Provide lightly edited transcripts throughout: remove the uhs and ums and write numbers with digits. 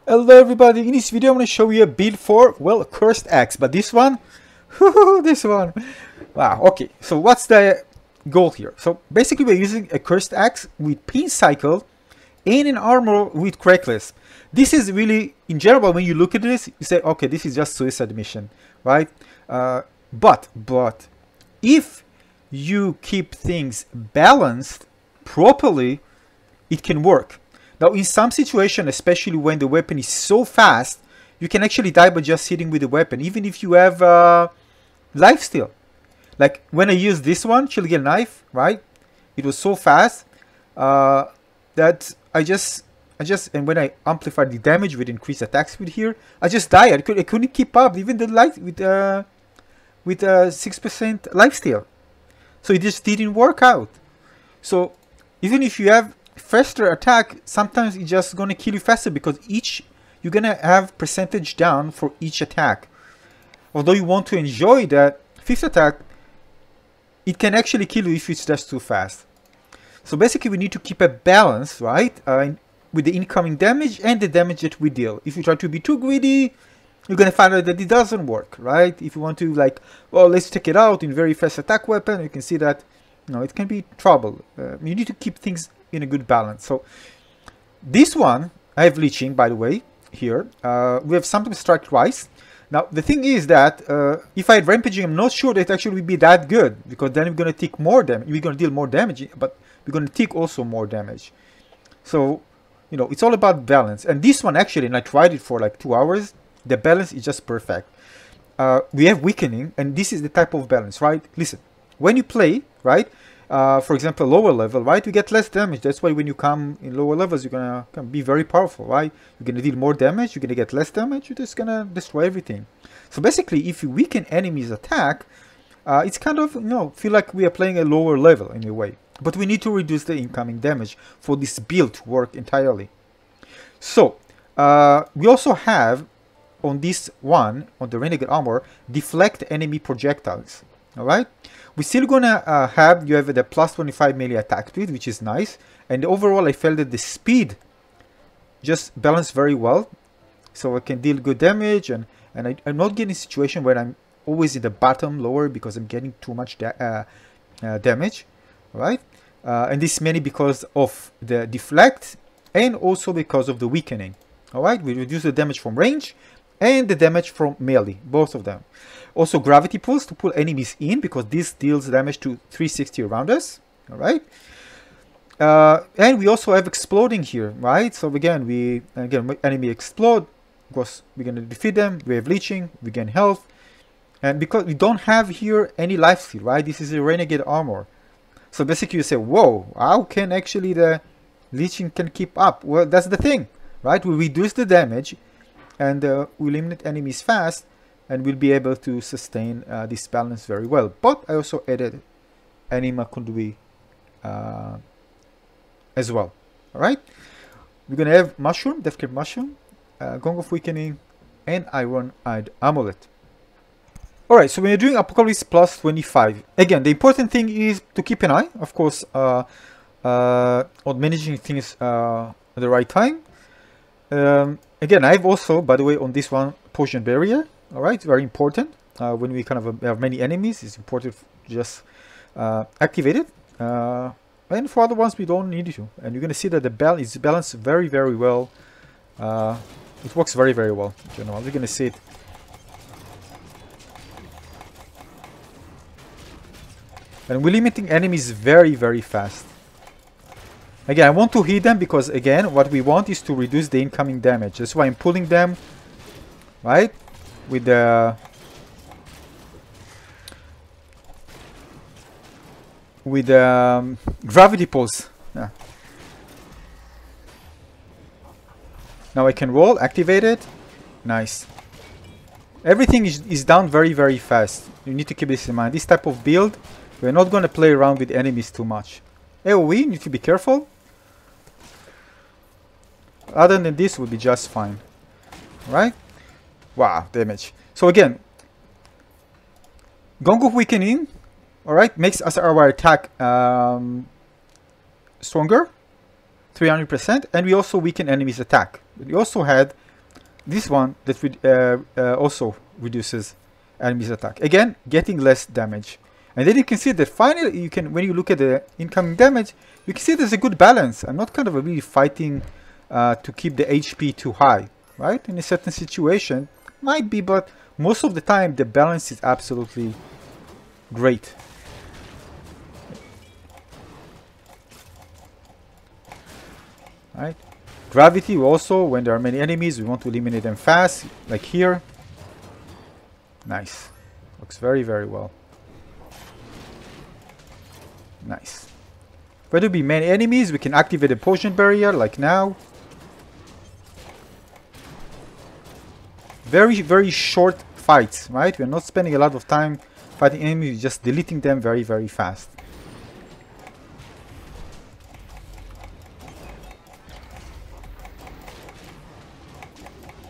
Hello everybody, in this video I'm going to show you a build for, well, cursed axe, but this one, this one, wow, okay, so what's the goal here? So basically we're using a cursed axe with pin cycle and an armor with crackless. This is really, in general, when you look at this, you say, okay, this is just suicide mission, right? But if you keep things balanced properly, it can work. Now, in some situation, especially when the weapon is so fast, you can actually die by just hitting with the weapon, even if you have lifesteal. Like when I used this one, Chilligan knife, right? It was so fast that I just, and when I amplified the damage with increased attack speed here, I just died. I couldn't keep up, even the light with 6% lifesteal. So it just didn't work out. So even if you have faster attack, sometimes it's just gonna kill you faster because you're gonna have percentage down for each attack. Although you want to enjoy that fifth attack, it can actually kill you if it's just too fast. So basically we need to keep a balance, right, with the incoming damage and the damage that we deal. If you try to be too greedy, you're gonna find out that it doesn't work, right? If you want to, like, well, let's take it out in very fast attack weapon, you can see that, you know, it can be trouble. You need to keep things in a good balance. So this one, I have leeching, by the way, here. We have something strike twice. Now the thing is that if I had rampaging, I'm not sure that it actually would be that good, because then we're gonna take more damage. We're gonna deal more damage, but we're gonna take also more damage. So, you know, it's all about balance. And this one actually, and I tried it for like 2 hours, the balance is just perfect. We have weakening, and this is the type of balance, right? Listen, when you play, right, for example, lower level, right, you get less damage. That's why when you come in lower levels, you're gonna be very powerful, right? You're gonna deal more damage, you're gonna get less damage, you're just gonna destroy everything. So basically, if you weaken enemies' attack, it's kind of, you know, feel like we are playing a lower level in a way. But we need to reduce the incoming damage for this build to work entirely. So we also have on this one, on the renegade armor, deflect enemy projectiles. All right, we're still gonna you have the plus 25 melee attack speed, which is nice, and overall I felt that the speed just balanced very well, so I can deal good damage, and I'm not getting a situation where I'm always in the bottom lower because I'm getting too much damage. All right, and this mainly because of the deflect and also because of the weakening. All right, we reduce the damage from range and the damage from melee, both of them. Also gravity pulls to pull enemies in, because this deals damage to 360 around us. All right, and we also have exploding here, right? So again, enemy explode, of course we're gonna defeat them. We have leeching, we gain health, and because we don't have here any life steal, right? This is a renegade armor. So basically you say, whoa, how can actually the leeching can keep up? Well, that's the thing, right? We reduce the damage and we eliminate enemies fast, and we'll be able to sustain this balance very well. But I also added Anima Kundui as well. Alright, we're gonna have Mushroom, Deathcap Mushroom, Gong of Weakening, and Iron-Eyed Amulet. Alright, so when you're doing Apocalypse plus 25, again, the important thing is to keep an eye, of course, on managing things at the right time. Again, I've also, by the way, on this one, Potion Barrier. Alright, very important. When we kind of have many enemies, it's important to just activate it. And for other ones, we don't need to. And you're going to see that the bell is balanced very, very well. It works very, very well in general. You're going to see it. And we're limiting enemies very, very fast. Again, I want to hit them because, again, what we want is to reduce the incoming damage. That's why I'm pulling them, right, with the gravity pulse. Yeah. Now I can roll, activate it. Nice. Everything is down very, very fast. You need to keep this in mind. This type of build, we're not going to play around with enemies too much. AoE, need to be careful. Other than this, will be just fine. Right? Wow, damage. So again, Gong of Weakening, alright, makes us our attack stronger, 300%, and we also weaken enemies' attack. But we also had this one that also reduces enemies attack. Again, getting less damage. And then you can see that finally you can, when you look at the incoming damage, you can see there's a good balance. I'm not kind of really fighting to keep the HP too high, right? In a certain situation, might be, but most of the time the balance is absolutely great. Right? Gravity also, when there are many enemies, we want to eliminate them fast, like here. Nice. Looks very, very well. Nice. If there be many enemies, we can activate a potion barrier, like now. Very, very short fights, right? We're not spending a lot of time fighting enemies, just deleting them very, very fast.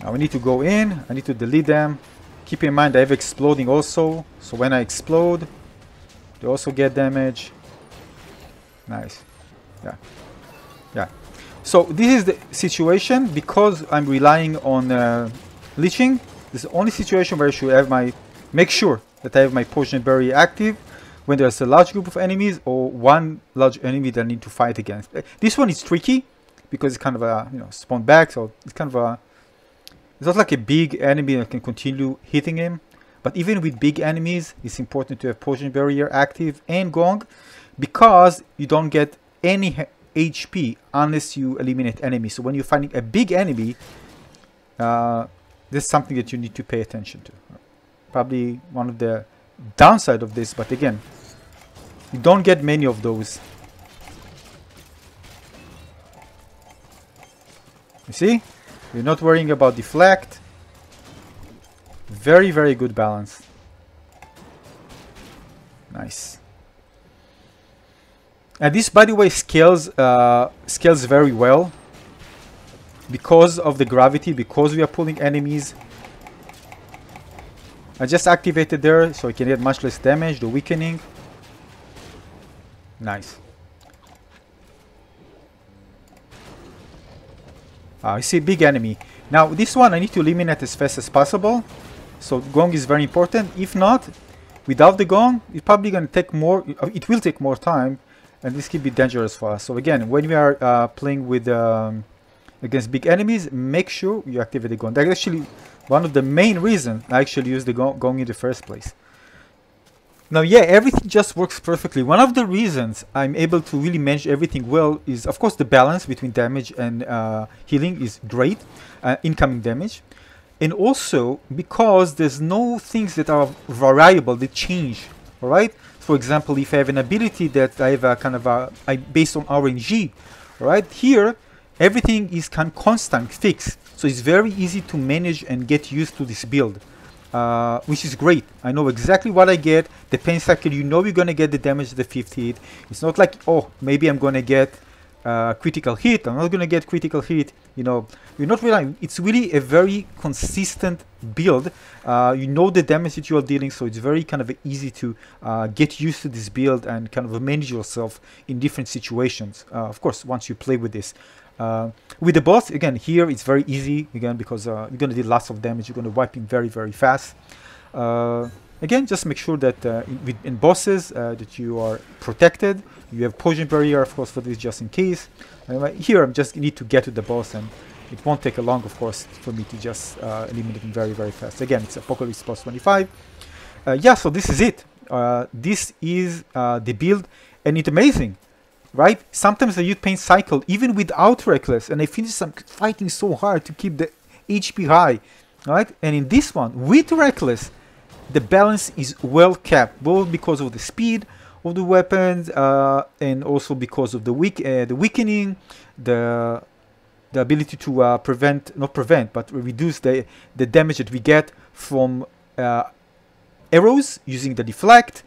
Now we need to go in, I need to delete them. Keep in mind I have exploding also, so when I explode, they also get damage. Nice. Yeah. Yeah. So this is the situation, because I'm relying on leeching. This is the only situation where I should have make sure that I have my potion barrier active when there's a large group of enemies or one large enemy that I need to fight against. This one is tricky because it's kind of a, spawn back, so it's kind of a, it's not like a big enemy that can continue hitting him. But even with big enemies, it's important to have potion barrier active and gong, because you don't get any HP unless you eliminate enemies. So when you're fighting a big enemy, this is something that you need to pay attention to. Probably one of the downside of this, but again, you don't get many of those. You see? You're not worrying about deflect. Very, very good balance. Nice. And this, by the way, scales very well because of the gravity, because we are pulling enemies. I just activated there so I can get much less damage, the weakening. Nice. I see a big enemy. Now this one I need to eliminate as fast as possible. So gong is very important. If not, without the gong, it's probably going to take more, it will take more time, and this could be dangerous for us. So again, when we are playing with against big enemies, make sure you activate the gong. That's actually one of the main reasons I actually use the gong in the first place. Now, yeah, everything just works perfectly. One of the reasons I'm able to really manage everything well is, of course, the balance between damage and healing is great, incoming damage. And also because there's no things that are variable, that change, all right? For example, if I have an ability that I have a kind of based on RNG, all right? Here, everything is kind of constant, fixed. So it's very easy to manage and get used to this build. Which is great. I know exactly what I get. The pain cycle, you're going to get the damage the 5th hit. It's not like, oh, maybe I'm going to get critical hit. I'm not going to get critical hit. You're not relying. It's really a very consistent build. You know the damage that you are dealing, so it's very kind of easy to get used to this build and kind of manage yourself in different situations. Of course, once you play with this. With the boss, again, here it's very easy, again, because you're going to do lots of damage. You're going to wipe him very, very fast. Again, just make sure that in bosses that you are protected. You have potion barrier, of course, for this, just in case. Here, I just need to get to the boss, and it won't take a long, of course, for me to just eliminate him very, very fast. Again, it's Apocalypse plus 25. Yeah, so this is it. This is the build, and it's amazing. Right? Sometimes I use pain cycle even without reckless, and I finish fighting so hard to keep the HP high. Right? And in this one, with reckless, the balance is well kept, both because of the speed of the weapons and also because of the weakening, the ability to reduce the damage that we get from arrows using the deflect.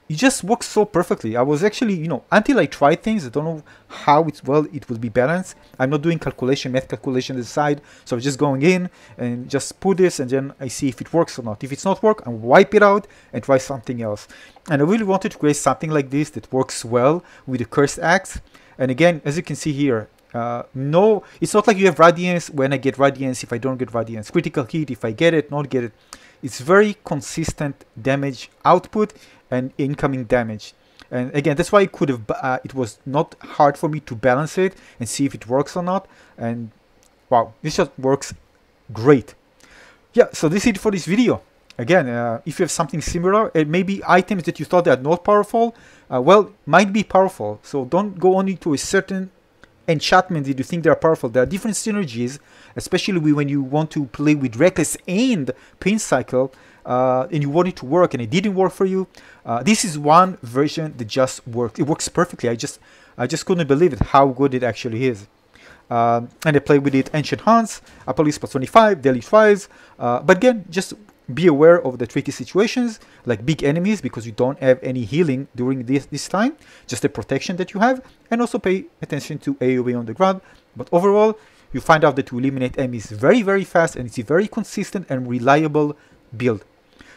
It just works so perfectly. I was actually, until I tried things, I don't know how it will be balanced. I'm not doing math calculation aside, so I'm just going in and just put this, and then I see if it works or not. If it's not work, I wipe it out and try something else. And I really wanted to create something like this that works well with the cursed axe. And again, as you can see here, No, it's not like you have Radiance. When I get Radiance, if I don't get Radiance, critical hit if I get it, not get it. It's very consistent damage output and incoming damage. And again, that's why it could have. It was not hard for me to balance it and see if it works or not. And wow, this just works great. Yeah, so this is it for this video. Again, if you have something similar, maybe items that you thought they are not powerful, well, might be powerful. So don't go only to a certain enchantment that you think they are powerful. There are different synergies, especially when you want to play with Reckless and Pain Cycle, and you want it to work and it didn't work for you. This is one version that just works. It works perfectly. I just couldn't believe it how good it actually is. And I play with it Ancient Hunts, Police plus 25, Daily Twice. But again, just be aware of the tricky situations like big enemies, because you don't have any healing during this time, just the protection that you have, and also pay attention to AoE on the ground. But overall, you find out that to eliminate enemies very, very fast, and it's a very consistent and reliable build.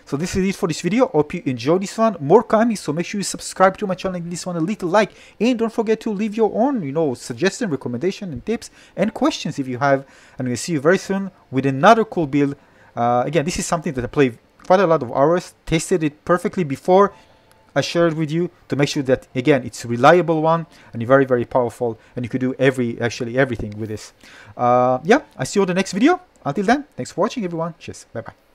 So this is it for this video. Hope you enjoyed this one. More coming, so make sure you subscribe to my channel and give this one a little like, and don't forget to leave your own, suggestion, recommendation, and tips and questions if you have. And we'll see you very soon with another cool build. Again, this is something that I played quite a lot of hours, tested it perfectly before I shared it with you to make sure that, again, it's a reliable one and very, very powerful, and you could do everything with this. Yeah, I see you on the next video. Until then, thanks for watching, everyone. Cheers. Bye-bye.